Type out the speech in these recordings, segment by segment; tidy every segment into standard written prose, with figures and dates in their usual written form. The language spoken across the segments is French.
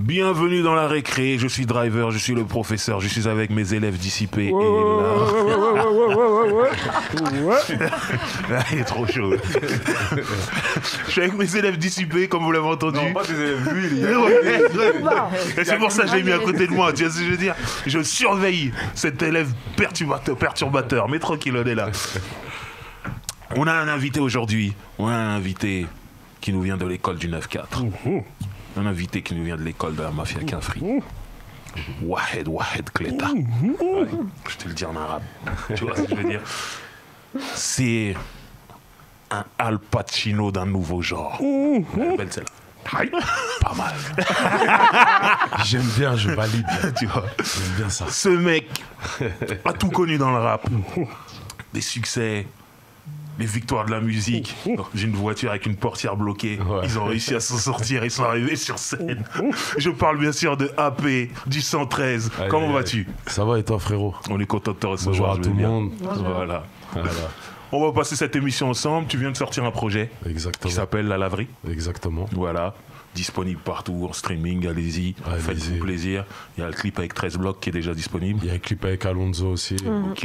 Bienvenue dans la récré, je suis driver, je suis le professeur, je suis avec mes élèves dissipés et là... Il est trop chaud. Je suis avec mes élèves dissipés, comme vous l'avez entendu. Non, pas tes élèves, lui, Et c'est pour ça que j'ai mis à côté de moi, tu vois ce que je veux dire? Je surveille cet élève perturbateur, mais tranquille, on est là. On a un invité aujourd'hui, on a un invité qui nous vient de l'école du 9-4. Un invité qui nous vient de l'école de la mafia Kinfri. Wahed Kleta. Ouais, je te le dis en arabe. Tu vois ce que je veux dire? C'est un Al Pacino d'un nouveau genre. Belle celle-là. Pas mal. J'aime bien, je valide. Tu vois? J'aime bien ça. Ce mec a tout connu dans le rap. Des succès, les victoires de la musique. J'ai une voiture avec une portière bloquée. Ouais. Ils ont réussi à s'en sortir. Ils sont arrivés sur scène. Je parle bien sûr de AP, du 113. Allez, comment vas-tu? Ça va et toi, frérot? On est content de te recevoir. Bonjour à tout le monde. Voilà. On va passer cette émission ensemble. Tu viens de sortir un projet. Exactement. Qui s'appelle La Laverie. Voilà. Voilà. Disponible partout en streaming. Allez-y. Faites-vous plaisir. Il y a le clip avec 13 blocs qui est déjà disponible. Il y a un clip avec Alonso aussi. Ok.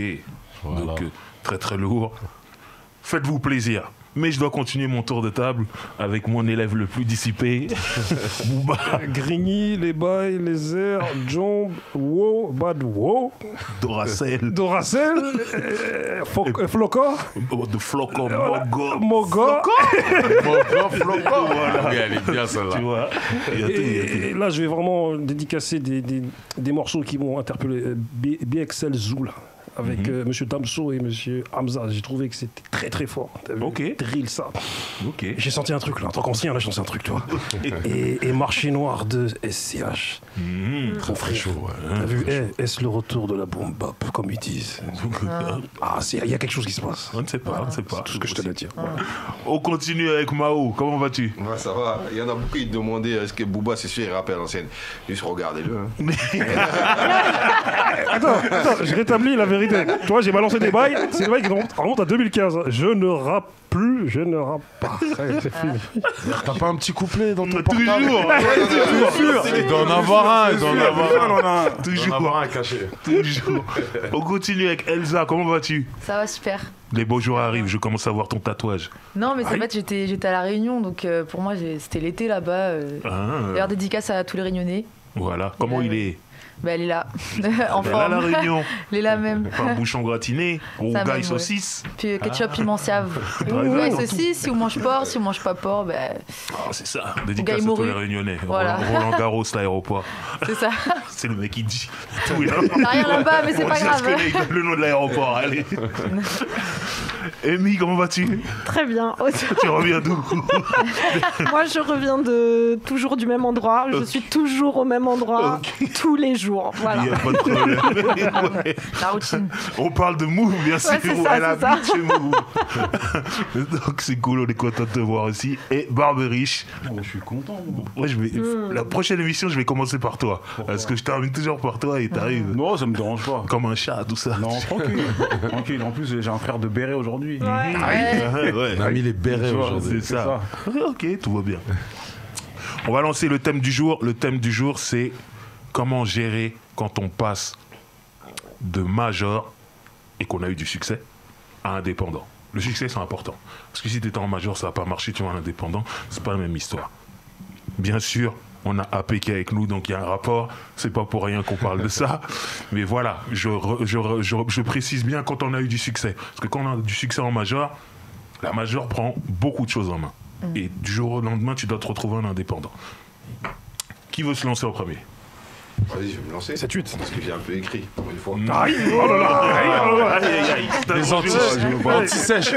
Voilà. Donc, très très lourd. Faites-vous plaisir. Mais je dois continuer mon tour de table avec mon élève le plus dissipé, Booba. Grigny, les bails, les airs, Jomb, Wow, Bad Wow. Doracel. Floco. De Floco, Mogo. Mogo. Floco. Voilà. Oui, elle est bien celle-là. Tu vois. Et là, je vais vraiment dédicacer des morceaux qui m'ont interpellé. BXL Zoula. Avec Monsieur Damso et Monsieur Hamza. J'ai trouvé que c'était très très fort. Ok. Drill ça. Ok. J'ai senti un truc là. En tant qu'ancien, là, j'ai senti un truc, toi. et Marché Noir de SCH. Très chaud, ouais. T'as vu, est-ce le retour de la boom bap, comme ils disent? Il y a quelque chose qui se passe. On ne sait pas, C'est tout ce que je te l'ai dit. On continue avec Mao. Comment vas-tu? Ouais, ça va. Il y en a beaucoup qui demandaient est-ce que Booba, c'est sûr, il rappelle à l'ancienne. Juste regardez-le. Attends, je rétablis la vérité. Toi, j'ai balancé des bails. C'est des bails qui remontent à 2015. Je ne rappe plus, je ne rappe pas. C'est fini. T'as pas un petit couplet dans ton portable? Toujours. Il doit en avoir un. Il doit en avoir un. Toujours. Caché. Toujours. On continue avec Elsa. Comment vas-tu? Ça va super. Les beaux jours arrivent. Je commence à voir ton tatouage. Non, mais en fait, j'étais à La Réunion, donc pour moi, c'était l'été là-bas. D'ailleurs, dédicace à tous les Réunionnais. Voilà. Comment il est? Bah, elle est là, en forme. Elle est là, la Réunion. Elle est là même. Pas un bouchon gratiné, ou gaille saucisse. Puis ketchup piment siave. Ou gaille saucisse, si on mange porc, si on mange pas porc, ben... c'est ça, dédicace à tous les Réunionnais. Voilà. Roland Garros, l'aéroport. C'est ça. C'est le mec qui dit tout. T'as rien là-bas, mais c'est pas grave. Il donne le nom de l'aéroport, allez. Amy, comment vas-tu? Très bien. Tu reviens d'où? Moi, je reviens toujours du même endroit. Je suis toujours au même endroit, tous les jours. Voilà. Il n'y a pas de problème. La routine. On parle de Move, bien sûr. C'est ça, elle habite chez Move. Donc c'est cool, on est content de te voir aussi. Et Barberiche. Je suis content. Ouais, la prochaine émission, je vais commencer par toi. Pourquoi? Parce que je termine toujours par toi et t'arrives. Non, ça me dérange pas. Comme un chat, tout ça. Non, tranquille. Tranquille. En plus, j'ai un frère de béret aujourd'hui. Ouais. On a mis les bérets aujourd'hui. C'est ça. Ok, tout va bien. On va lancer le thème du jour. Le thème du jour, c'est comment gérer quand on passe de major et qu'on a eu du succès à indépendant. Le succès, c'est important. Parce que si tu étais en major, ça va pas marcher, tu vois, en indépendant, c'est pas la même histoire. Bien sûr, on a AP qui est avec nous, donc il y a un rapport. C'est pas pour rien qu'on parle de ça. Mais voilà, je précise bien quand on a eu du succès. Parce que quand on a du succès en major, la major prend beaucoup de choses en main. Et du jour au lendemain, tu dois te retrouver en indépendant. Qui veut se lancer en premier? Vas-y, je vais me lancer. 7-8. Parce que j'ai un peu écrit, pour une fois. Aïe, oh là là. Les anti-sèches.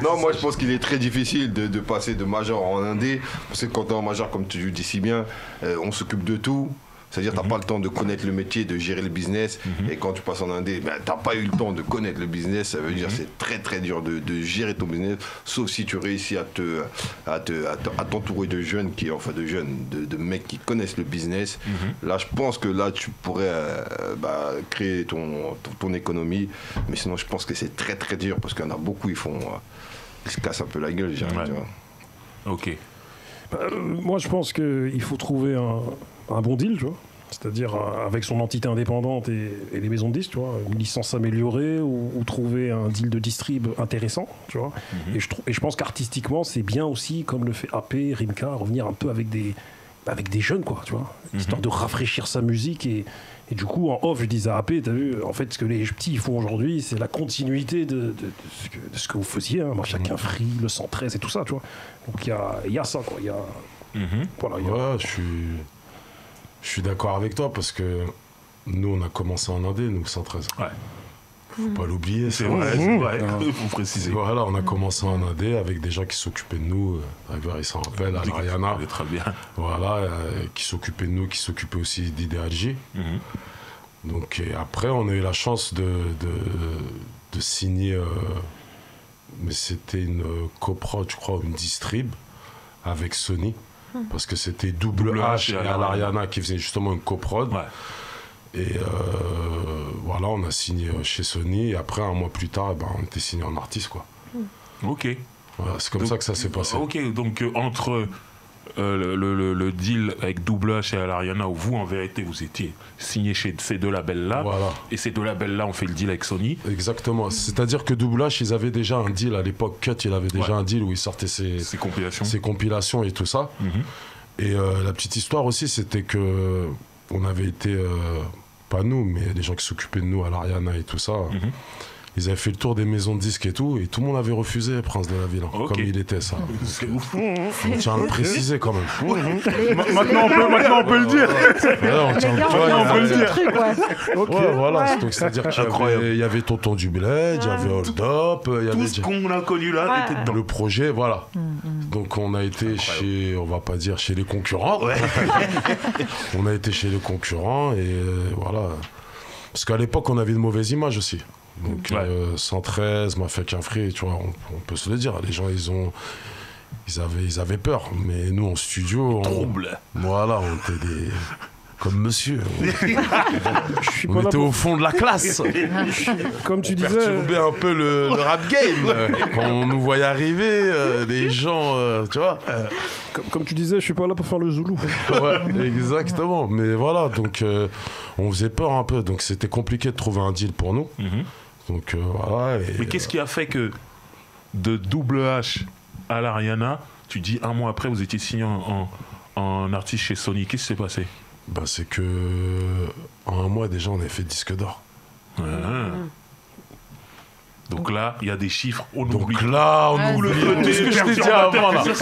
Non, moi je pense qu'il est très difficile de passer de major en indé. Parce que quand t'es en major, comme tu le dis si bien, on s'occupe de tout. C'est-à-dire que tu n'as pas le temps de connaître le métier, de gérer le business. Et quand tu passes en indé, tu n'as pas eu le temps de connaître le business. Ça veut dire que c'est très très dur de gérer ton business, sauf si tu réussis à t'entourer de jeunes, de mecs qui connaissent le business. Là, je pense que là, tu pourrais créer ton économie. Mais sinon, je pense que c'est très très dur parce qu'il y en a beaucoup, ils se cassent un peu la gueule. Tu vois. Ok. Moi, je pense qu'il faut trouver un bon deal, tu vois. C'est-à-dire avec son entité indépendante et les maisons de disques, tu vois, une licence améliorée ou trouver un deal de distrib intéressant, tu vois. Et je pense qu'artistiquement, c'est bien aussi, comme le fait AP, Rimka, revenir un peu avec des jeunes, quoi, tu vois, histoire de rafraîchir sa musique. Et du coup, en off, je disais à AP, t'as vu, en fait, ce que les petits font aujourd'hui, c'est la continuité de ce que vous faisiez, hein, Chacun Free, le 113 et tout ça, tu vois. Donc il y a ça, quoi. Voilà, Ouais, je suis d'accord avec toi parce que nous, on a commencé en Indé, nous, 113. Ouais. Faut pas l'oublier. C'est vrai, il faut préciser. Voilà, on a commencé en Indé avec des gens qui s'occupaient de nous. Il s'en rappelle, Ariana. Très bien. Voilà, qui s'occupaient de nous, qui s'occupaient aussi d'Idéalgie. Donc, et après, on a eu la chance de signer, mais c'était une coprod, je crois, une distrib avec Sony. Parce que c'était Double H et Ariana qui faisaient justement une coprod. Ouais. Et voilà, on a signé chez Sony. Et après, un mois plus tard, on était signé en artiste, quoi. Ok. Voilà, c'est comme ça que ça s'est passé. Ok, donc entre le deal avec Double H et Ariana, où vous, en vérité, vous étiez signé chez ces deux labels-là, voilà. Et ces deux labels-là ont fait le deal avec Sony. Exactement. C'est-à-dire que Double H, ils avaient déjà un deal à l'époque. Cut, il avait déjà un deal où il sortait ses compilations et tout ça. Et la petite histoire aussi, c'était que on avait été, pas nous, mais les gens qui s'occupaient de nous à l'Ariana et tout ça. Ils avaient fait le tour des maisons de disques et tout le monde avait refusé Prince de la Ville, comme il était, ça. C'est ouf. On tient à le préciser quand même. Maintenant, on peut le dire. On peut le dire. Ouais, voilà. Donc, c'est-à-dire qu'il y avait Tonton du Bled, il y avait Hold Up, il y avait... Tout ce qu'on a connu là était dedans. Le projet, voilà. Donc, on a été chez, on va pas dire chez les concurrents. On a été chez les concurrents et voilà. Parce qu'à l'époque, on avait une mauvaise image aussi. Donc 113, Mafia qu'un Free, tu vois, on peut se le dire. Les gens, ils avaient peur. Mais nous, en studio, voilà, on était des... Comme monsieur. On était au fond de la classe. Comme tu disais. Perturber un peu le rap game. Quand on nous voyait arriver, des gens, tu vois. Comme tu disais, je suis pas là pour faire le zoulou. Ouais, exactement. Mais voilà, donc on faisait peur un peu. Donc c'était compliqué de trouver un deal pour nous. Donc voilà. Mais qu'est-ce qui a fait que de Double H à l'Ariana, tu dis un mois après, vous étiez signé en artiste chez Sony. Qu'est-ce qui s'est passé? C'est que en un mois déjà on avait fait disque d'or. Donc là, il y a des chiffres, on oublie. Donc là, on oublie tout ce que je t'ai dit avant. Tout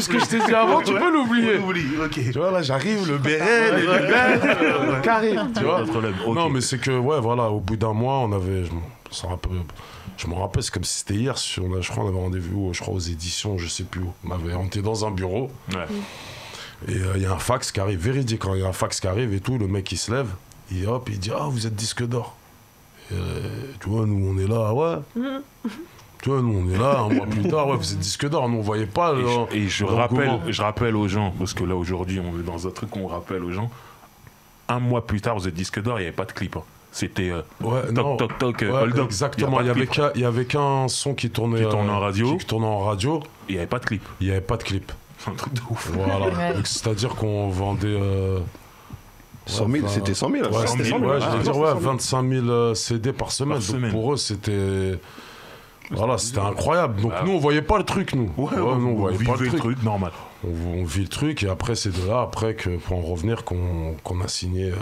ce que je t'ai dit avant, tu peux l'oublier. Okay. Tu vois, là, j'arrive, le béret, les lunettes, carré. Tu vois. Non, mais c'est que, ouais, voilà, au bout d'un mois, on avait... Je me rappelle, c'est comme si c'était hier. Je crois qu'on avait rendez-vous, je crois, aux éditions, je sais plus où. On était dans un bureau. Ouais. Et il y a un fax qui arrive, véridique, quand il y a un fax qui arrive et tout, le mec il se lève, et hop, il dit « Ah, vous êtes disque d'or ». Tu vois, nous on est là, ouais. Tu vois, nous on est là, un mois plus tard, ouais, vous êtes disque d'or, nous on voyait pas. Et je rappelle aux gens, parce que là aujourd'hui on est dans un truc qu'on rappelle aux gens, un mois plus tard vous êtes disque d'or, il n'y avait pas de clip. C'était toc, hold up. Exactement, il y avait qu'un son qui tournait en radio. Qui tournait en radio. Il n'y avait pas de clip. Il n'y avait pas de clip. C'est un truc de ouf. Voilà. C'est-à-dire qu'on vendait... 100 000, c'était 100 000. Ouais, c'était 100 000. Ouais, je veux dire, 25 000 CD par semaine. Donc pour eux, c'était... Voilà, c'était incroyable. Donc nous, on voyait pas le truc, nous. Ouais, nous, on voyait pas le truc. Normal. On vit le truc et après, c'est de là, après, que pour en revenir, qu'on a signé...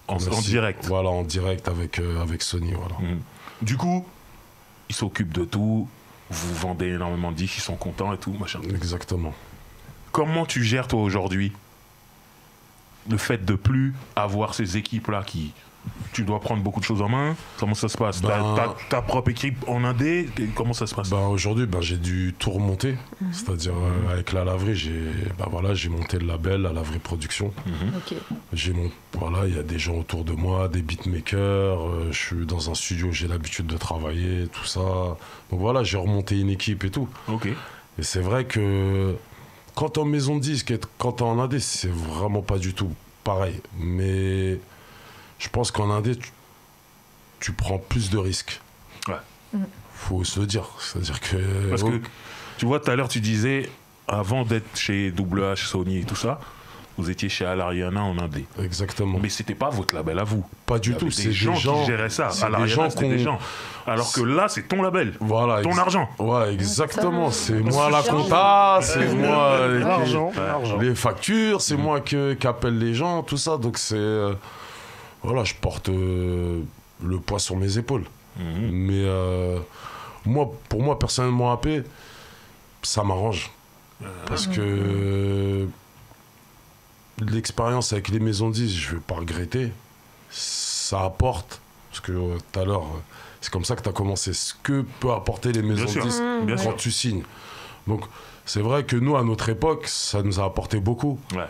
en direct. Voilà, en direct avec Sony, voilà. Du coup, ils s'occupent de tout. Vous vendez énormément de disques, ils sont contents et tout, machin. Exactement. Comment tu gères, toi, aujourd'hui, le fait de plus avoir ces équipes-là qui... Tu dois prendre beaucoup de choses en main. Comment ça se passe? Ta propre équipe en indé, comment ça se passe? Aujourd'hui, j'ai dû tout remonter. C'est-à-dire, avec la laverie, j'ai monté le label, la laverie production. Okay. Il y a des gens autour de moi, des beatmakers. Je suis dans un studio, j'ai l'habitude de travailler, tout ça. Donc voilà, j'ai remonté une équipe et tout. Okay. Et c'est vrai que quand t'es en maison de disque et quand t'es en indé, c'est vraiment pas du tout pareil. Mais... je pense qu'en indé, tu prends plus de risques. Ouais. Faut se le dire. C'est-à-dire que... Parce que, tu vois, tout à l'heure, tu disais, avant d'être chez Double H, Sony et tout ça, vous étiez chez Alariana en Indé. Exactement. Mais c'était pas votre label à vous. Pas du tout. C'est des gens qui géraient ça. Alariana, c'était des gens. Alors que là, c'est ton label. Voilà. Ton argent. Ouais, exactement. C'est moi la compta, c'est moi l'argent. Les factures, c'est moi qui appelle les gens, tout ça. Donc c'est... voilà, je porte le poids sur mes épaules. Mais pour moi, personnellement, AP, ça m'arrange. Parce que l'expérience avec les maisons de disques, je ne vais pas regretter. Ça apporte, parce que tout à l'heure, c'est comme ça que tu as commencé. Ce que peut apporter les maisons de disques quand tu signes. Donc, c'est vrai que nous, à notre époque, ça nous a apporté beaucoup. Ouais.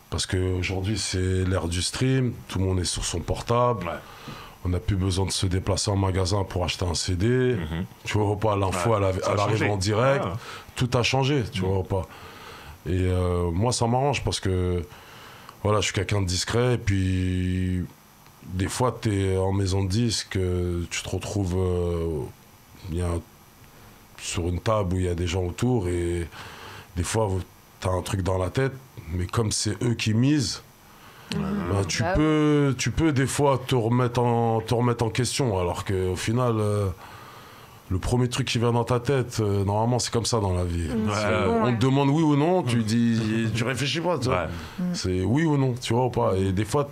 Parce qu'aujourd'hui, c'est l'ère du stream, tout le monde est sur son portable. Ouais. On n'a plus besoin de se déplacer en magasin pour acheter un CD. Tu vois pas, l'info, elle arrive en direct. Ah. Tout a changé, tu vois pas. Et moi, ça m'arrange parce que voilà, je suis quelqu'un de discret. Et puis, des fois, tu es en maison de disque, tu te retrouves sur une table où il y a des gens autour. Et des fois, tu as un truc dans la tête, mais comme c'est eux qui misent, bah, tu peux des fois te remettre en question, alors qu'au final, le premier truc qui vient dans ta tête, normalement, c'est comme ça dans la vie. On te demande oui ou non, tu dis, tu réfléchis pas, tu vois. C'est oui ou non, tu vois ou pas. Et des fois,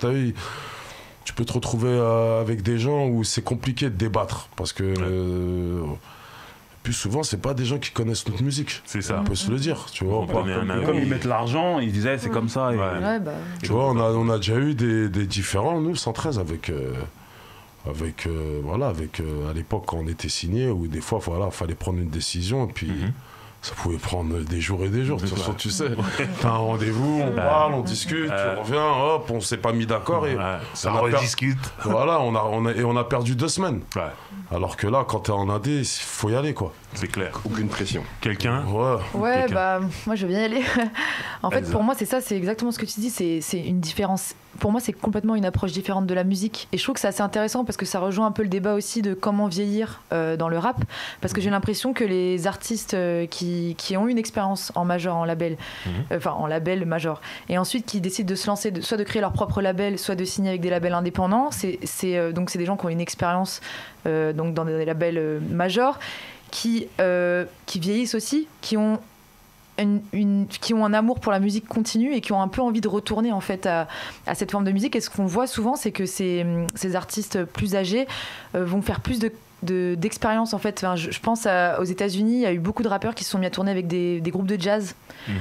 tu peux te retrouver avec des gens où c'est compliqué de débattre, parce que plus souvent, c'est pas des gens qui connaissent notre musique. C'est ça. On peut se le dire, tu vois. Comme ils mettent l'argent, ils disaient c'est comme ça. Et... Tu vois, on a déjà eu des différends, nous, 113, avec à l'époque, quand on était signé, où des fois, voilà, fallait prendre une décision, et puis ça pouvait prendre des jours et des jours. De toute façon, tu sais, t'as un rendez-vous, on parle, on discute, tu reviens, hop, on s'est pas mis d'accord, et ça rediscute. Voilà, on a perdu 2 semaines. Ouais. Alors que là, quand t'es en Indé, il faut y aller, quoi. C'est clair. Aucune pression. Quelqu'un ? Ouais, bah, moi, je veux bien y aller. En fait, pour moi, c'est ça, c'est exactement ce que tu dis, c'est une différence. Pour moi, c'est complètement une approche différente de la musique. Et je trouve que c'est assez intéressant parce que ça rejoint un peu le débat aussi de comment vieillir dans le rap. Parce que j'ai l'impression que les artistes qui ont une expérience en major, en label, en label major, et ensuite qui décident de se lancer, soit de créer leur propre label, soit de signer avec des labels indépendants, donc c'est des gens qui ont une expérience donc dans des labels majors, qui vieillissent aussi, qui ont un amour pour la musique continue et qui ont un peu envie de retourner en fait à cette forme de musique. Et ce qu'on voit souvent, c'est que ces artistes plus âgés vont faire plus d'expérience en fait. Enfin, je pense aux États-Unis, il y a eu beaucoup de rappeurs qui se sont mis à tourner avec des groupes de jazz,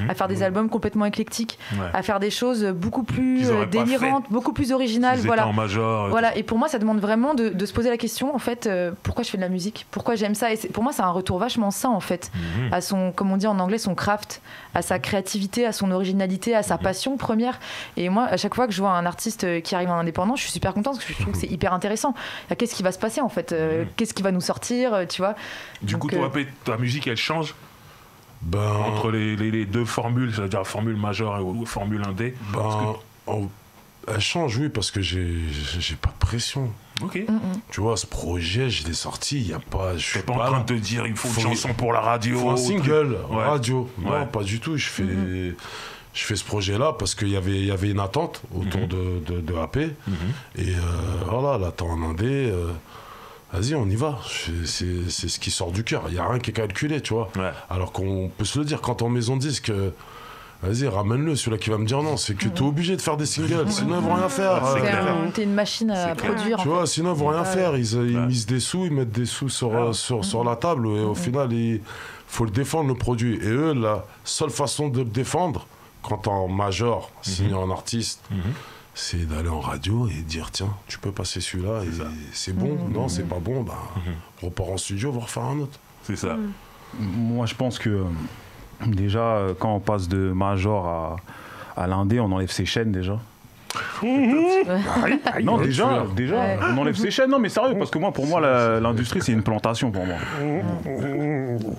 à faire des albums complètement éclectiques, à faire des choses beaucoup plus délirantes, beaucoup plus originales. Voilà. En major, voilà. Et pour moi, ça demande vraiment de se poser la question en fait, pourquoi je fais de la musique, pourquoi j'aime ça. Et pour moi, c'est un retour vachement sain en fait, à son, comme on dit en anglais, son craft, à sa créativité, à son originalité, à sa passion première. Et moi, à chaque fois que je vois un artiste qui arrive en indépendant, je suis super contente parce que je trouve que c'est hyper intéressant. Qu'est-ce qui va se passer en fait, qu'est-ce qui va nous sortir, tu vois. Du coup, ta musique, elle change entre les deux formules, c'est-à-dire formule majeure ou formule indé. Elle change, oui, parce que j'ai pas de pression. Ok. Tu vois, ce projet, je l'ai sorti, il n'y a pas... Je suis pas en train de te dire, il faut une chanson pour la radio. Il faut un single, radio. Non, pas du tout. Je fais ce projet-là parce qu'il y avait une attente autour de AP. Et voilà, là, t'es en indé... vas-y, on y va. C'est ce qui sort du cœur. Il n'y a rien qui est calculé, tu vois. Ouais. Alors qu'on peut se le dire, quand t'es en maison de disque, vas-y, ramène-le, celui-là qui va me dire non. C'est que t'es obligé de faire des singles, sinon ils vont rien faire. T'es une machine à produire. Tu vois, sinon ils vont rien faire. Ils misent des sous, ils mettent des sous sur la table. Et au final, il faut le défendre, le produit. Et eux, la seule façon de le défendre, quand t'es en major, signé en artiste, c'est d'aller en radio et dire tiens, tu peux passer celui-là et c'est bon, non c'est pas bon, on repart en studio, on va refaire un autre. C'est ça. Moi je pense que déjà quand on passe de major à l'indé, on enlève ses chaînes déjà. Non, déjà, on enlève ces chaînes. Non, mais sérieux, parce que moi, pour moi, l'industrie, c'est une plantation pour moi.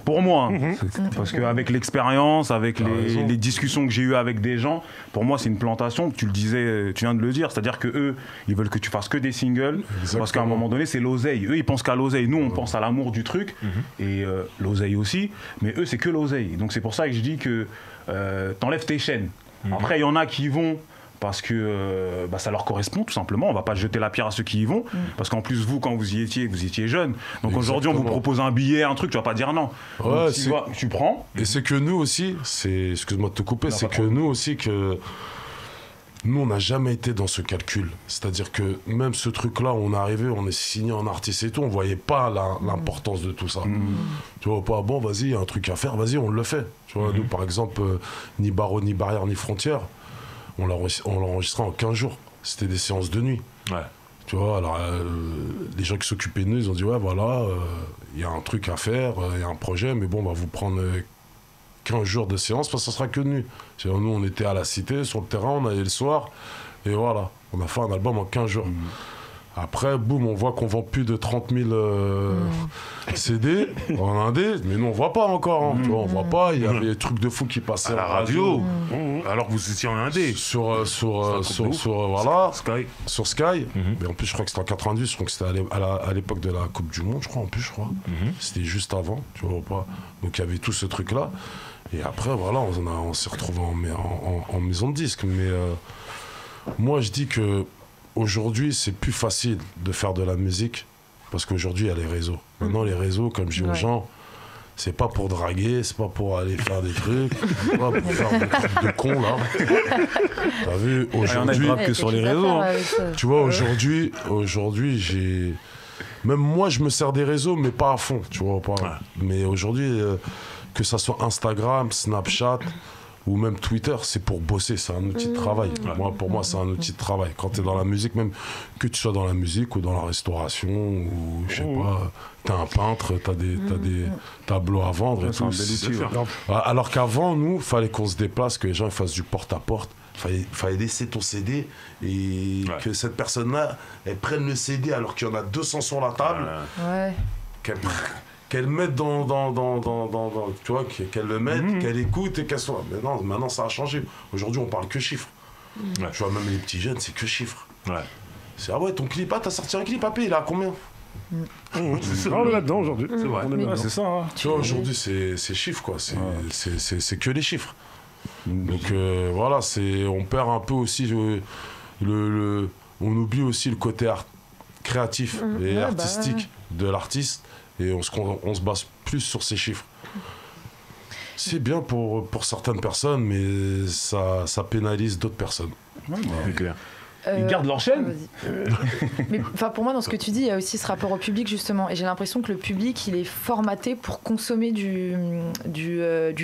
Pour moi, hein. Parce qu'avec l'expérience, avec les discussions que j'ai eues avec des gens, pour moi, c'est une plantation. Tu le disais, tu viens de le dire, c'est-à-dire que eux, ils veulent que tu fasses que des singles, parce qu'à un moment donné, c'est l'oseille. Eux, ils pensent qu'à l'oseille. Nous, on pense à l'amour du truc et l'oseille aussi, mais eux, c'est que l'oseille. Donc c'est pour ça que je dis que t'enlèves tes chaînes. Après, il y en a qui vont parce que ça leur correspond tout simplement. On va pas jeter la pierre à ceux qui y vont, parce qu'en plus vous, quand vous y étiez jeune. Donc aujourd'hui, on vous propose un billet, un truc, tu vas pas dire non. Ouais, donc, tu prends. Et c'est que nous aussi, excuse-moi de te couper, c'est que nous aussi que nous, on n'a jamais été dans ce calcul. C'est-à-dire que même ce truc-là, on est arrivé, on est signé en artiste et tout, on voyait pas l'importance de tout ça. Tu vois pas, bon, vas-y, il y a un truc à faire, vas-y, on le fait. Tu vois, nous, par exemple, ni barreau, ni barrière, ni frontière, on l'a enregistré en 15 jours. C'était des séances de nuit. Ouais. Tu vois, alors, les gens qui s'occupaient de nous, ils ont dit, ouais, voilà, il y a un truc à faire, il y a un projet, mais bon, on va vous prendre 15 jours de séance, parce que ça sera que de nuit. Nous, on était à la cité, sur le terrain, on allait le soir, et voilà, on a fait un album en 15 jours. Après, boum, on voit qu'on vend plus de 30 000 CD en indé, mais nous, on voit pas encore. Hein. Tu vois, on voit pas, il y avait des trucs de fou qui passaient à la radio, alors que vous étiez en indé. Sur Sky. Mais en plus, je crois que c'était en 90, je crois que c'était à l'époque de la Coupe du Monde, je crois, C'était juste avant, tu vois pas. Donc, il y avait tout ce truc-là. Et après, voilà, on s'est retrouvés en maison de disques. Mais moi, je dis que aujourd'hui, c'est plus facile de faire de la musique parce qu'aujourd'hui, il y a les réseaux. Maintenant, les réseaux, comme je dis aux gens, c'est pas pour draguer, c'est pas pour aller faire des trucs, c'est pas pour faire des trucs de cons, là. T'as vu, aujourd'hui... que sur les réseaux. Hein. Tu vois, aujourd'hui, j'ai... Même moi, je me sers des réseaux, mais pas à fond, tu vois. Pas. Ouais. Mais aujourd'hui, que ça soit Instagram, Snapchat... ou même Twitter, c'est pour bosser, c'est un outil de travail. Pour moi, c'est un outil de travail. Quand tu es dans la musique, même que tu sois dans la musique ou dans la restauration, ou je sais pas, tu es un peintre, tu as des tableaux à vendre et tout. Alors qu'avant, nous, il fallait qu'on se déplace, que les gens fassent du porte-à-porte. Fallait laisser ton CD et que cette personne-là, elle prenne le CD alors qu'il y en a 200 sur la table. Qu'elle mette dans tu vois, qu'elle le mette, qu'elle écoute et qu'elle soit. Mais non, maintenant ça a changé. Aujourd'hui, on parle que chiffres. Tu vois, même les petits jeunes, c'est que chiffres. C'est ton clip, t'as sorti un clip, papé, il est à combien? On est là-dedans aujourd'hui. C'est vrai. C'est ça. Hein. Tu vois, aujourd'hui, c'est chiffres, quoi. C'est que les chiffres. Donc voilà, on perd un peu aussi on oublie aussi le côté créatif et artistique de l'artiste. Et on se base plus sur ces chiffres. C'est bien pour certaines personnes, mais ça pénalise d'autres personnes. C'est clair. Ils gardent leur chaîne. Mais pour moi, dans ce que tu dis, il y a aussi ce rapport au public, justement. Et j'ai l'impression que le public, il est formaté pour consommer du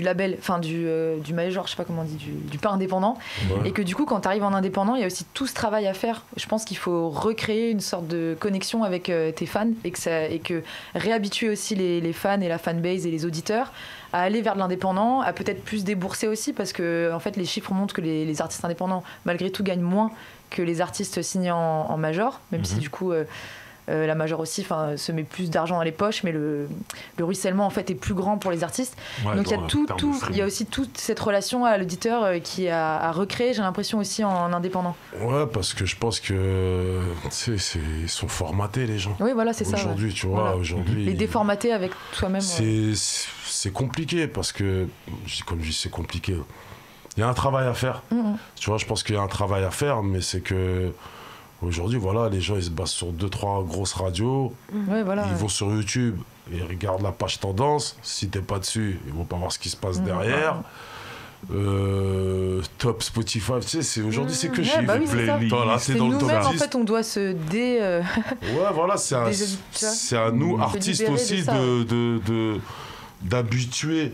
label, du major, je sais pas comment on dit, du pas indépendant. Et que du coup, quand tu arrives en indépendant, il y a aussi tout ce travail à faire. Je pense qu'il faut recréer une sorte de connexion avec tes fans et que réhabituer aussi les fans et la fanbase et les auditeurs à aller vers de l'indépendant, à peut-être plus débourser aussi, parce que en fait, les chiffres montrent que les artistes indépendants, malgré tout, gagnent moins que les artistes signés en major, même si du coup la major aussi se met plus d'argent dans les poches, mais le ruissellement en fait est plus grand pour les artistes. Donc il y a aussi toute cette relation à l'auditeur qui est à recréer, j'ai l'impression aussi en indépendant. Ouais, parce que je pense que ils sont formatés les gens. Oui, voilà, c'est ça. Aujourd'hui, tu vois, aujourd'hui. Les déformater avec toi-même. C'est compliqué parce que, comme je dis, c'est compliqué. Il y a un travail à faire. Tu vois, je pense qu'il y a un travail à faire, mais c'est que aujourd'hui, voilà, les gens ils se basent sur 2-3 grosses radios. Ils vont sur YouTube et ils regardent la page tendance. Si t'es pas dessus, ils vont pas voir ce qui se passe derrière. Top Spotify, tu sais, aujourd'hui c'est que chiffres. C'est dans le top 10. En fait, on doit se ouais, voilà, c'est à nous artistes aussi d'habituer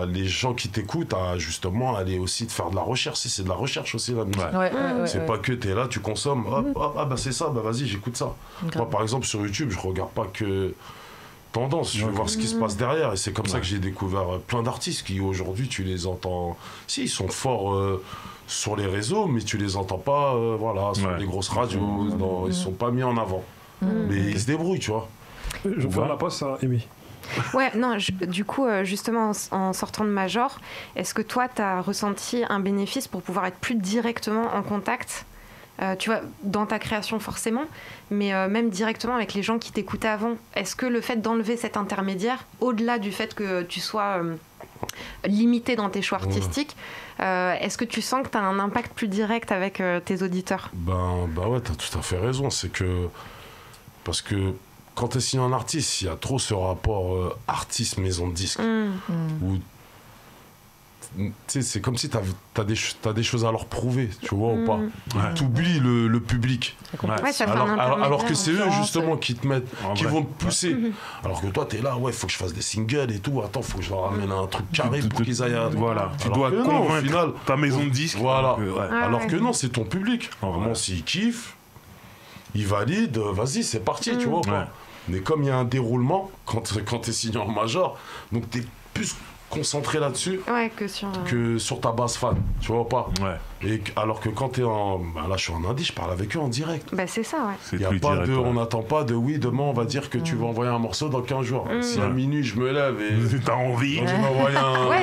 les gens qui t'écoutent à justement aller aussi te faire de la recherche. C'est de la recherche aussi la musique. C'est pas que t'es là, tu consommes, c'est ça, vas-y, j'écoute ça. Moi par exemple sur YouTube, je regarde pas que tendance, je veux voir ce qui se passe derrière. Et c'est comme ça que j'ai découvert plein d'artistes qui aujourd'hui, tu les entends. Si, ils sont forts sur les réseaux, mais tu les entends pas sur les grosses radios. Ils sont pas mis en avant. Mais ils se débrouillent, tu vois. Je vais la passe à Amy. Ouais, non, du coup, justement, en sortant de Major, est-ce que toi, tu as ressenti un bénéfice pour pouvoir être plus directement en contact, tu vois, dans ta création forcément, mais même directement avec les gens qui t'écoutaient avant? Est-ce que le fait d'enlever cet intermédiaire, au-delà du fait que tu sois limité dans tes choix artistiques, est-ce que tu sens que tu as un impact plus direct avec tes auditeurs? Bah ouais, tu as tout à fait raison. C'est que... Parce que quand tu es signé en artiste, il y a trop ce rapport artiste-maison de disque. Où, c'est comme si tu as des choses à leur prouver, tu vois, ou pas. Tu oublies le public. Alors que c'est eux, justement, qui te mettent, qui vont te pousser. Alors que toi, tu es là, ouais, il faut que je fasse des singles et tout. Attends, il faut que je leur ramène un truc carré pour qu'ils aillent à... Voilà, tu dois convaincre ta maison de disque. Voilà. Alors que non, c'est ton public. Vraiment, s'ils kiffent, ils valident, vas-y, c'est parti, tu vois. Mais comme il y a un déroulement, quand tu es signé en major, donc tu es plus concentré là-dessus que sur ta base fan, tu vois pas. Et alors que quand tu es en... là, je suis en indie, je parle avec eux en direct. Bah, c'est ça, Il y a pas direct, on n'attend pas de oui, demain, on va dire que tu vas envoyer un morceau dans 15 jours. Si à minuit, je me lève et... T'as envie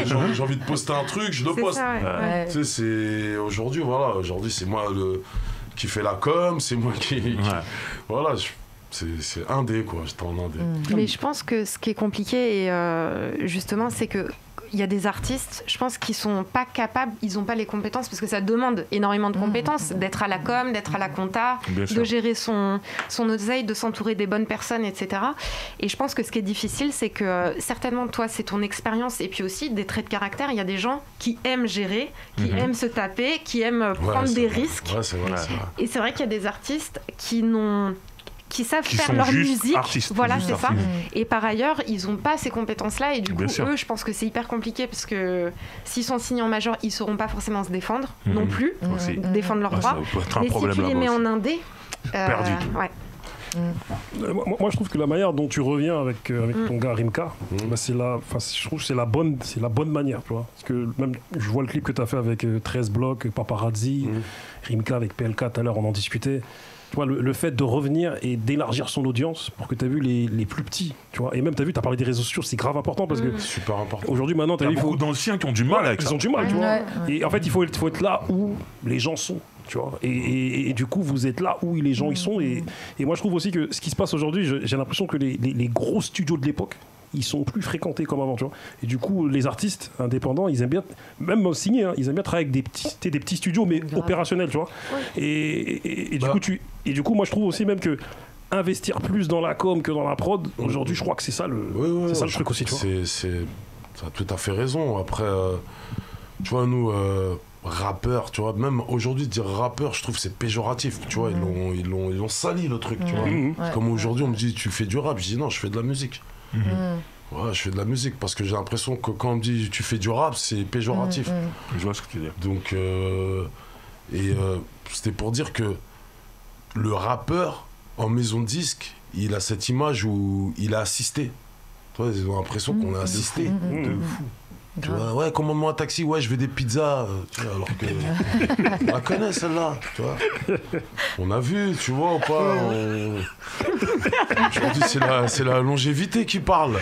j'ai envie de poster un truc, je le poste. Tu sais, c'est... Aujourd'hui, c'est moi qui fait la com, c'est moi qui... Voilà, c'est indé, quoi. J'étais en indé. Mais je pense que ce qui est compliqué, justement, c'est que il y a des artistes, je pense, qui sont pas capables, ils n'ont pas les compétences, parce que ça demande énormément de compétences, d'être à la com, d'être à la compta, de gérer son oseille, de s'entourer des bonnes personnes, etc. Et je pense que ce qui est difficile, c'est que certainement, toi, c'est ton expérience, et puis aussi des traits de caractère. Il y a des gens qui aiment gérer, qui aiment se taper, qui aiment prendre des risques. C'est vrai. Et c'est vrai qu'il y a des artistes qui savent faire leur musique, artistes, c'est ça. Et par ailleurs, ils n'ont pas ces compétences-là, et du coup, eux, je pense que c'est hyper compliqué, parce que s'ils sont signés en major, ils ne sauront pas forcément se défendre non plus, défendre leurs droits. Mais si tu les mets en indé, perdu. Moi, je trouve que la manière dont tu reviens avec ton gars Rimka, je trouve que c'est la bonne manière, tu vois. Parce que même, je vois le clip que tu as fait avec 13 blocs, Paparazzi, Rimka avec PLK, tout à l'heure, on en discutait. Tu vois, le fait de revenir et d'élargir son audience pour que tu as vu les plus petits, tu vois. Et même, tu as vu, tu as parlé des réseaux sociaux, c'est grave important parce que super important. Aujourd'hui, maintenant, tu as vu, beaucoup d'anciens qui ont du mal avec ça. Ils ont du mal, tu vois. Et en fait, il faut être là où les gens sont, tu vois. Et du coup, vous êtes là où les gens y sont. Et moi, je trouve aussi que ce qui se passe aujourd'hui, j'ai l'impression que les gros studios de l'époque, ils sont plus fréquentés comme avant, tu vois. Et du coup, les artistes indépendants, ils aiment bien, même signer, ils aiment bien travailler avec des petits studios, mais opérationnels, tu vois. Et du coup, moi, je trouve aussi même que investir plus dans la com que dans la prod, aujourd'hui, je crois que c'est ça le truc aussi, tu vois. Tu as tout à fait raison. Après, tu vois, nous... rappeur, tu vois, même aujourd'hui dire rappeur, je trouve que c'est péjoratif, tu vois, ils l'ont sali le truc, tu vois. Comme aujourd'hui on me dit tu fais du rap, je dis non, je fais de la musique. Ouais, je fais de la musique parce que j'ai l'impression que quand on me dit tu fais du rap, c'est péjoratif. Je vois ce que tu veux dire. Donc c'était pour dire que le rappeur en maison de disque, il a cette image où il a assisté. Tu vois, ils ont l'impression qu'on a assisté. De fou. Tu vois, ouais, commande-moi un taxi, ouais, je veux des pizzas. Tu vois, alors que. On la connaît celle-là, tu vois. On a vu, tu vois, ou pas. Aujourd'hui, c'est la longévité qui parle.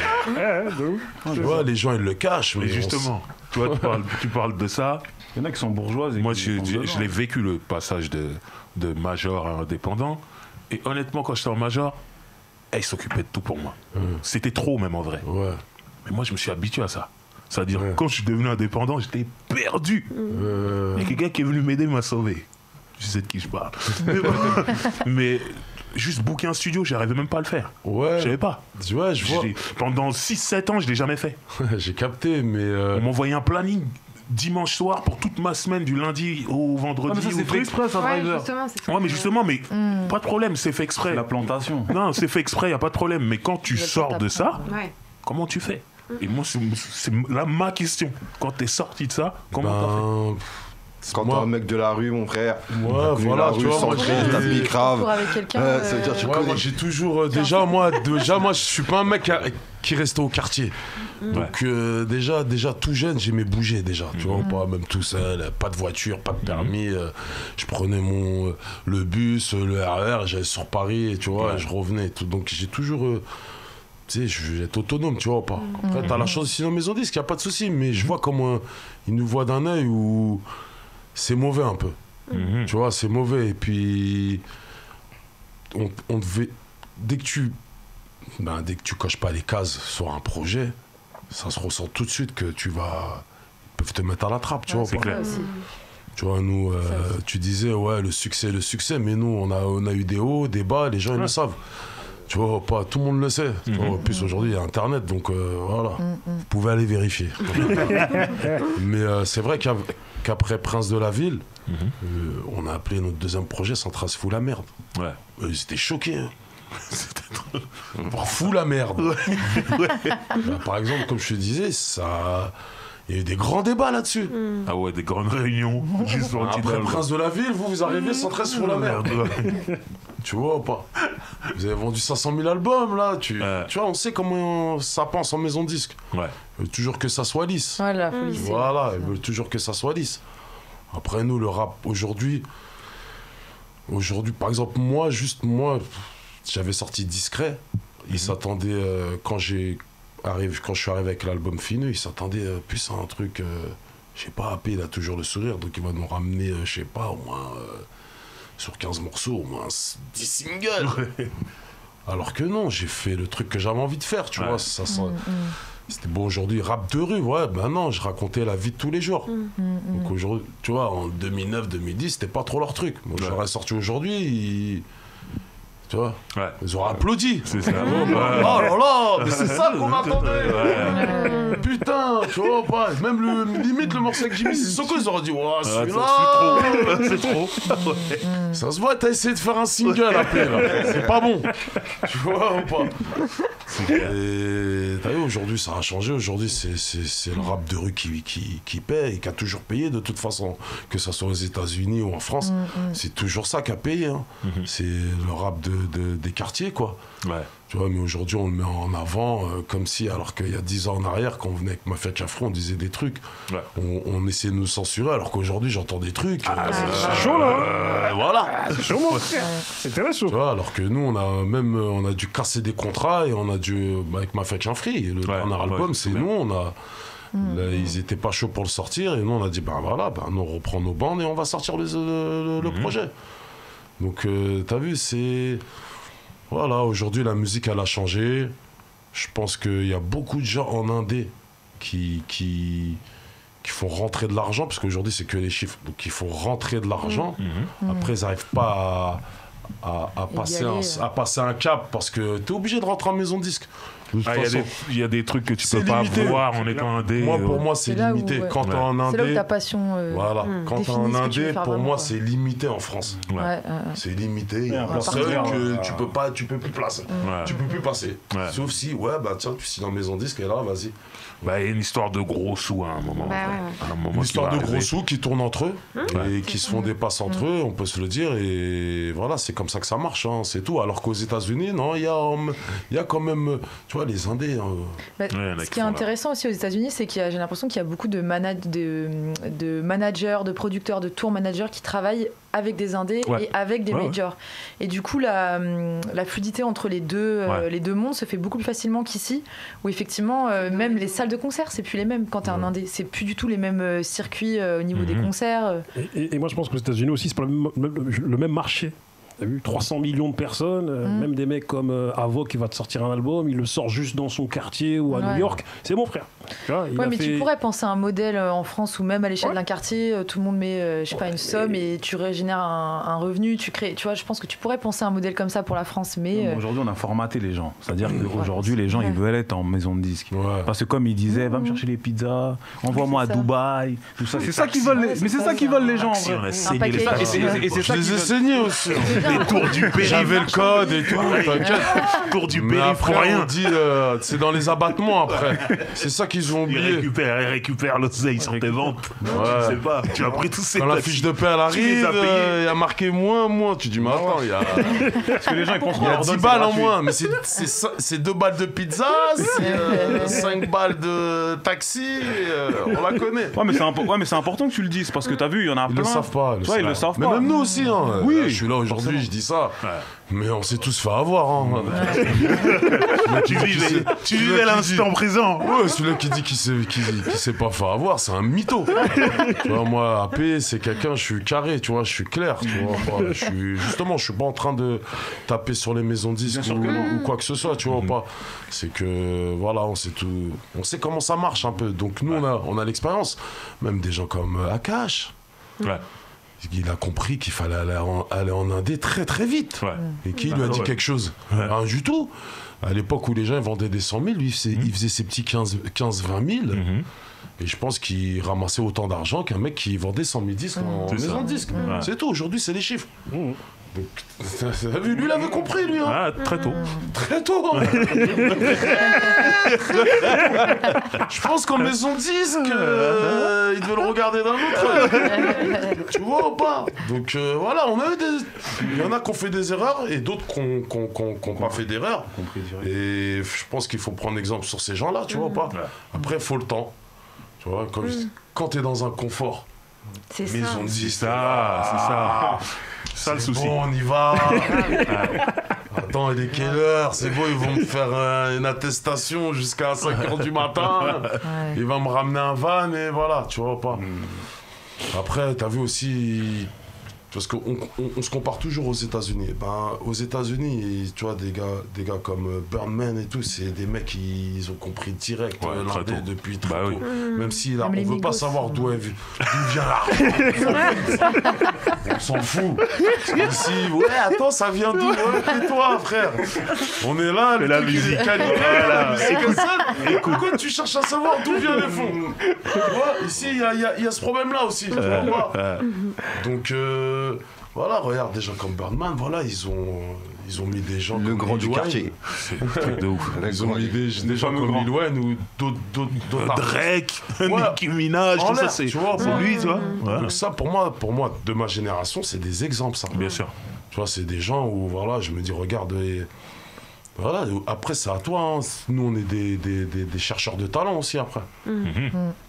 Tu vois, les gens, ils le cachent. Mais justement, tu vois, tu parles de ça. Il y en a qui sont bourgeoises. Moi, je l'ai vécu, le passage de major à indépendant. Et honnêtement, quand j'étais en major, ils s'occupaient de tout pour moi. C'était trop, même en vrai. Ouais. Mais moi, je me suis habitué à ça. C'est-à-dire, quand je suis devenu indépendant, j'étais perdu. Il y a quelqu'un qui est venu m'aider, m'a sauvé. Je sais de qui je parle. Mais juste booker un studio, j'arrivais même pas à le faire. Ouais. Je savais pas. Ouais, je vois. Pendant 6-7 ans, je l'ai jamais fait. J'ai capté, mais... On m'envoyait un planning dimanche soir pour toute ma semaine, du lundi au vendredi. Mais ça, c'est fait exprès, ça, Driver. Mais justement, pas de problème, c'est fait exprès. La plantation. Non, c'est fait exprès, y a pas de problème. Mais quand tu sors de ça, comment tu fais ? Et moi, c'est là ma question. Quand t'es sorti de ça, comment t'as fait ? Quand t'es un mec de la rue, mon frère, ouais, voilà, la rue, tu vois, moi, t'as piqué grave. Avec quelqu'un. Ça veut dire, tu ouais, connais. moi, j'ai toujours, déjà, moi, je suis pas un mec qui restait au quartier. Donc, déjà, tout jeune, j'aimais bouger, déjà. Tu vois, pas même tout seul, pas de voiture, pas de permis. Je prenais le bus, le RER, j'allais sur Paris, et tu vois, je revenais et tout. Donc, j'ai toujours. Tu sais, je vais être autonome, tu vois, pas. Après, t'as la chance ici dans Maison Disque, y a pas de souci, mais je vois comment ils nous voient d'un œil où c'est mauvais un peu. Tu vois, c'est mauvais. Et puis, on devait. Dès que tu coches pas les cases sur un projet, ça se ressent tout de suite que ils peuvent te mettre à la trappe, tu vois. C'est clair. Tu vois, nous, tu disais, ouais, le succès, mais nous, on a eu des hauts, des bas, les gens, ils le savent. Tu vois, pas tout le monde le sait. Tu vois, en plus, aujourd'hui, il y a Internet, donc voilà. Vous pouvez aller vérifier. Mais c'est vrai qu'après Prince de la Ville, on a appelé notre deuxième projet Centras Fou la merde. Ouais. Ils étaient choqués. Hein. Fou la merde. Bah, par exemple, comme je te disais, il y a eu des grands débats là-dessus. Ah ouais, des grandes réunions. Après Prince de la Ville, vous arrivez 113 Fou la merde. Tu vois ou pas? Vous avez vendu 500 000 albums là. Tu vois, on sait comment ça pense en maison de disque. Ouais. Ils veulent toujours que ça soit lisse. Voilà, ils veulent toujours que ça soit lisse. Après, nous, le rap aujourd'hui, par exemple, moi, j'avais sorti Discret. Ils s'attendaient, quand je suis arrivé avec l'album Fineux, ils s'attendaient plus à un truc, je sais pas, AP, il a toujours le sourire, donc il va nous ramener, je sais pas, au moins, sur 15 morceaux, au moins 10 singles. Alors que non, j'ai fait le truc que j'avais envie de faire, tu vois. C'était bon aujourd'hui, rap de rue, ouais, ben non, je racontais la vie de tous les jours. Donc aujourd'hui, tu vois, en 2009-2010, c'était pas trop leur truc. Moi, j'aurais sorti aujourd'hui, tu vois, ils auraient applaudi. C'est ça. Oh là là, mais c'est ça qu'on attendait. Putain, tu vois pas. Même limite le morceau avec Jimmy Sissoko, ils auraient dit, ouais, celui-là. C'est trop. Ça se voit, t'as essayé de faire un single après, là. C'est pas bon. Tu vois ou pas? Et t'as vu, aujourd'hui, ça a changé. Aujourd'hui, c'est le rap de rue qui paie et qui a toujours payé de toute façon. Que ce soit aux États-Unis ou en France, c'est toujours ça qui a payé. Hein. C'est le rap des quartiers, quoi. Ouais. Tu vois, mais aujourd'hui, on le met en avant comme si, alors qu'il y a 10 ans en arrière, quand on venait avec Mafia Cafro, on disait des trucs. Ouais. On essayait de nous censurer, alors qu'aujourd'hui, j'entends des trucs. C'est chaud, là. Voilà. C'est chaud, mon frère. C'était là chaud. Tu vois, alors que nous, on a dû casser des contrats et on a dû, avec Mafia Cafri, le dernier album, c'est nous, on a. Là, ils étaient pas chauds pour le sortir et nous, on a dit, nous, on reprend nos bandes et on va sortir le projet. Donc, t'as vu, c'est. Voilà, aujourd'hui, la musique, elle a changé. Je pense qu'il y a beaucoup de gens en indé qui font rentrer de l'argent, parce qu'aujourd'hui, c'est que les chiffres. Donc, il faut rentrer de l'argent. Après, ils n'arrivent pas à passer un cap, parce que tu es obligé de rentrer en maison de disque. Il y a des trucs que tu peux pas voir en étant indé. Pour moi, c'est limité. Quand t'es en indé, c'est là où ta passion. Voilà. Quand t'es en indé, pour moi, c'est limité en France. C'est limité. Il y a un seul que tu peux plus placer. Tu peux plus passer. Sauf si, tiens, tu signes en maison disque et là, vas-y. Il y a une histoire de gros sous à un moment. Une histoire de gros sous qui tournent entre eux et qui se font des passes entre eux, on peut se le dire. Et voilà, c'est comme ça que ça marche, hein, c'est tout. Alors qu'aux États-Unis, non, il y a quand même, tu vois, les indés. Ce qui est intéressant aussi aux États-Unis, c'est j'ai l'impression qu'il y a beaucoup de managers, de producteurs, de tour managers qui travaillent avec des indés et avec des majors. Et du coup, la fluidité entre les deux mondes se fait beaucoup plus facilement qu'ici, où effectivement, même les salles de concert, c'est plus les mêmes quand t'es un indé. C'est plus du tout les mêmes circuits au niveau des concerts. Et moi, je pense qu'aux États-Unis aussi, c'est pas le même marché. T'as vu 300 millions de personnes, même des mecs comme Avo qui va te sortir un album, il le sort juste dans son quartier ou à New York. C'est mon frère. Tu vois, tu pourrais penser à un modèle en France où même à l'échelle d'un quartier, tout le monde met, je sais pas, une somme et tu régénères un revenu, tu crées. Tu vois, je pense que tu pourrais penser à un modèle comme ça pour la France, mais aujourd'hui, on a formaté les gens. C'est-à-dire qu'aujourd'hui, les gens, ils veulent être en maison de disque. Parce que comme ils disaient, va me chercher les pizzas, envoie-moi à Dubaï, tout ça. C'est ça qu'ils veulent. Mais c'est ça qu'ils veulent les gens. Et c'est ça qu'ils ai saigné aussi. Les tours du périph'. J'avais le code et tout, t'inquiète. Cours du périph' pour rien. On dit, c'est dans les abattements après. C'est ça qui qu'ils ont oublié. Ils récupèrent l'oseille sur tes ventes. Ouais. Je sais pas, tu as pris tous ces Quand la fiche de paie elle arrive, il y a marqué moins. Tu dis, mais attends, il y a. Parce que les gens ils pensent qu'on Il y a leur 10 donne, balles en c'est moins, mais c'est 2 balles de pizza, c'est 5 balles de taxi, on la connaît. Ouais, mais c'est important que tu le dises parce que t'as vu, il y en a Ils plein. le savent pas. Ils le savent mais pas. même nous aussi, hein. Oui, je suis là aujourd'hui, je dis ça. Ouais. Mais on s'est tous fait avoir. Hein. Tu vivais l'instant présent. Ouais, celui-là qui dit qu'il s'est pas fait avoir, c'est un mytho. Tu vois, moi, AP, c'est quelqu'un, je suis carré, tu vois, je suis clair. Tu vois, justement, je suis pas en train de taper sur les maisons disques ou quoi que ce soit, tu vois, pas. C'est que, voilà, on sait comment ça marche un peu. Donc nous, on a l'expérience. Même des gens comme Akash. Ouais. Il a compris qu'il fallait aller en Indé très très vite. Ouais. Et qui lui a dit quelque chose? Rien du tout. À l'époque où les gens vendaient des 100 000, lui, il faisait ses petits 15-20 000. Et je pense qu'il ramassait autant d'argent qu'un mec qui vendait 100 000 disques en maison de disques. C'est tout. Aujourd'hui, c'est les chiffres. Donc, t'as vu, lui, il avait compris, lui. Hein. Ah, très tôt. Très tôt. Je pense qu'en maison de disque, il devait le regarder d'un autre. Tu vois ou pas? Donc voilà, il y en a qui ont fait des erreurs et d'autres qui n'ont pas fait d'erreurs. Et je pense qu'il faut prendre exemple sur ces gens-là, tu vois ou pas? Après, il faut le temps. Tu vois, quand tu es dans un confort, C'est maison de disque, C'est ça le souci. Bon, on y va. Attends, il est quelle heure? C'est bon, ils vont me faire une attestation jusqu'à 5h du matin. Il va me ramener un van et voilà, tu vois pas. Après, t'as vu aussi... Parce qu'on se compare toujours aux États-Unis. Aux États-Unis, tu vois, des gars comme Birdman et tout, c'est des mecs qui ils ont compris direct l'indé depuis très tôt. Même si là, on ne veut pas savoir d'où vient l'argent. On s'en fout. Ici, attends, ça vient d'où? Et toi, frère? On est là, la musique. Pourquoi tu cherches à savoir d'où vient les fonds? Ici, il y a ce problème-là aussi. Tu vois pas? Donc... voilà, regarde, des gens comme Birdman, voilà, ils ont mis des gens le comme grand Lil du Wayne. quartier. C'est un truc de ouf. Ils ont mis des gens comme Lil Wayne ou d'autres Drake, Nicki Minaj, tout ça, c'est lui, tu vois. Donc ça, pour moi, de ma génération, c'est des exemples, ça. Bien sûr. Tu vois, c'est des gens où, voilà, je me dis, regarde, voilà, après, c'est à toi. Hein. Nous, on est des chercheurs de talent aussi, après.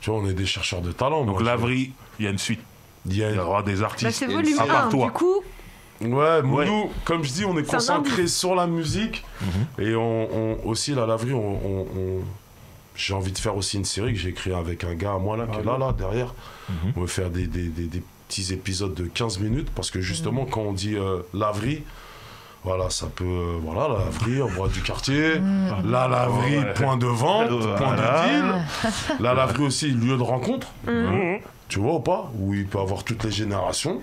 Tu vois, on est des chercheurs de talent. Donc, Lavry, il y a une suite. Il y aura des artistes. C'est volumineux, du coup. Ouais, nous, comme je dis, on est concentré sur la musique. Et on aussi, la Lavry, j'ai envie de faire aussi une série que j'ai écrite avec un gars à moi, là, qui est là, derrière. On veut faire des petits épisodes de 15 minutes, parce que justement, quand on dit Lavry, voilà, ça peut... voilà, la laverie, en bois du quartier. La laverie, point de vente, point de deal. La laverie aussi, lieu de rencontre. Tu vois ou pas? Où il peut avoir toutes les générations.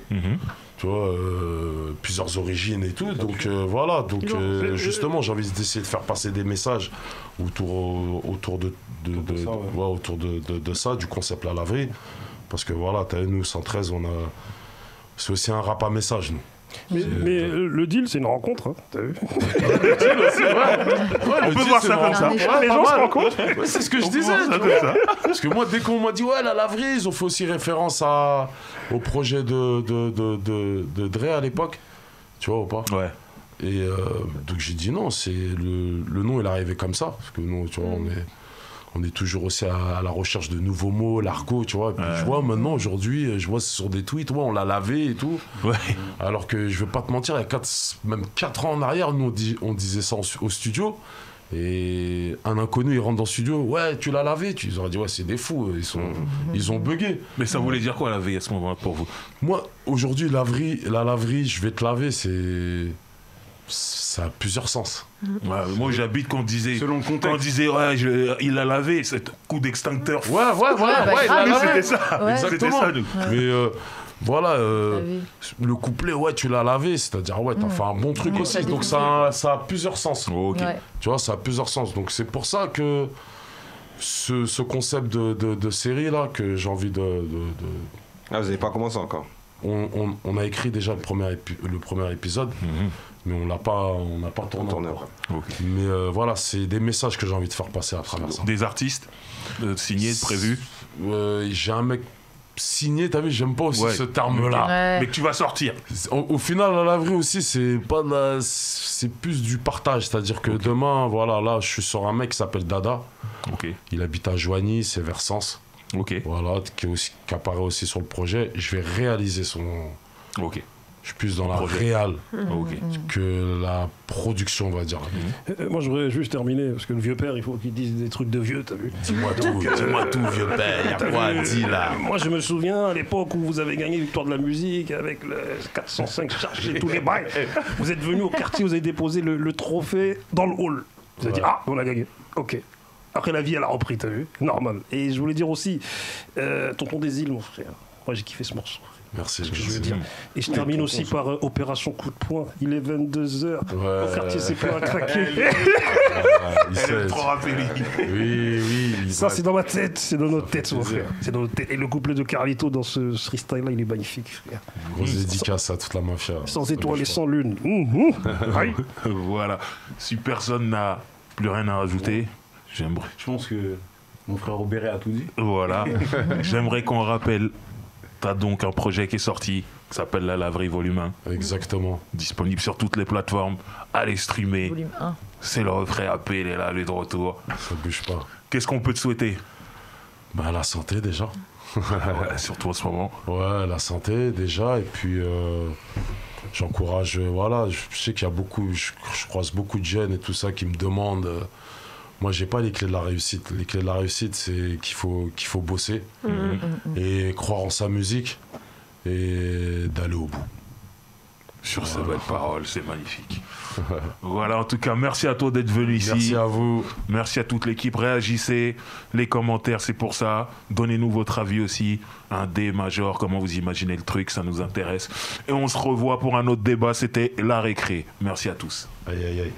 Tu vois, plusieurs origines et tout. Donc voilà, donc justement, j'ai envie d'essayer de faire passer des messages autour de ça, du concept La Laverie. Parce que voilà, t'as vu, nous, 113, c'est aussi un rap à message, nous. Mais le deal, c'est une rencontre, hein, t'as vu? On peut voir ça comme ça. Les gens se rencontrent. C'est ce que je disais. Parce que moi, dès qu'on m'a dit, la laverie, ils ont fait aussi référence au projet de Dre à l'époque. Tu vois ou pas? Ouais. Et donc j'ai dit non, le nom, il est arrivé comme ça. Parce que nous, tu vois, on est toujours aussi à la recherche de nouveaux mots, l'argot, tu vois. Et puis, je vois maintenant, aujourd'hui, je vois sur des tweets, on l'a lavé et tout. Ouais. Alors que je vais pas te mentir, il y a même 4 ans en arrière, nous, on disait ça au studio. Et un inconnu, il rentre dans le studio, ouais, tu l'as lavé. Ils auraient dit, ouais, c'est des fous, ils ont bugué. Mais ça voulait dire quoi, laver, à ce moment-là, pour vous? Moi, aujourd'hui, la laverie, je vais te laver, ça a plusieurs sens. Ouais, moi j'habite qu'on disait, selon le contexte. Quand on disait il a lavé, c'est coup d'extincteur. Ouais, il a lavé. C'était ça. Ouais. Exactement. C'était ça, mais voilà, le couplet, ouais, tu l'as lavé, c'est-à-dire, ouais, t'as fait un bon truc aussi. Donc ça a plusieurs sens. Okay. Ouais. Tu vois, ça a plusieurs sens. Donc c'est pour ça que ce concept de série là, que j'ai envie de... Ah, vous n'avez pas commencé encore? on a écrit déjà le premier épisode, mais on n'a pas tourné encore. Okay. Mais voilà, c'est des messages que j'ai envie de faire passer à travers ça. Des artistes signés, prévus? J'ai un mec signé, t'as vu, j'aime pas aussi ce terme-là. Ouais. Mais que tu vas sortir. Au final, à la vraie aussi, c'est plus du partage. C'est-à-dire que demain, voilà, là, je suis sur un mec qui s'appelle Dada. Il habite à Joigny, c'est vers Sens. Voilà, qui apparaît aussi sur le projet. Je vais réaliser son. Je suis plus dans la réal que la production, on va dire. Moi, je voudrais juste terminer, parce que le vieux père, il faut qu'il dise des trucs de vieux, t'as vu? Dis-moi tout, vieux père, y a quoi à dire là? Moi, je me souviens à l'époque où vous avez gagné Victoire de la musique avec le 405 chargés, tous les bails. Vous êtes venu au quartier, vous avez déposé le trophée dans le hall. Vous avez dit, ah, on a gagné. Ok. Après, la vie, elle a repris, t'as vu? Normal. Et je voulais dire aussi, Tonton des Îles, mon frère. Moi, j'ai kiffé ce morceau. Merci. Ce que je veux dire. Et je termine aussi par Opération Coup de Poing. Il est 22h. Mon quartier, c'est plus à craquer. Il est trop rappelé. Oui. Ça, c'est dans ma tête. C'est dans notre tête, mon frère. C'est dans notre tête. Et le couplet de Carlito dans ce freestyle-là, il est magnifique, frère. Grosse dédicace à toute la mafia. Sans étoiles et sans lune. Voilà. Si personne n'a plus rien à rajouter, j'aimerais. Je pense que mon frère Robert a tout dit. Voilà. J'aimerais qu'on rappelle. T'as donc un projet qui est sorti, qui s'appelle La Laverie Volume 1. Exactement. Disponible sur toutes les plateformes. Allez streamer. Volume 1. C'est le refrain AP, il est là, il est de retour. Ça bouge pas. Qu'est-ce qu'on peut te souhaiter? La santé déjà. Surtout en ce moment. Ouais, la santé déjà. Et puis j'encourage, voilà, je sais qu'il y a beaucoup, je croise beaucoup de jeunes et tout ça qui me demandent. Moi, j'ai pas les clés de la réussite. Les clés de la réussite, c'est qu'il faut bosser et croire en sa musique et d'aller au bout. Sur ces belles paroles, c'est magnifique. Voilà, en tout cas, merci à toi d'être venu ici. Merci à vous. Merci à toute l'équipe. Réagissez, les commentaires, c'est pour ça. Donnez-nous votre avis aussi. Un D major, comment vous imaginez le truc, ça nous intéresse. Et on se revoit pour un autre débat. C'était La Récré. Merci à tous. Aïe, aïe, aïe.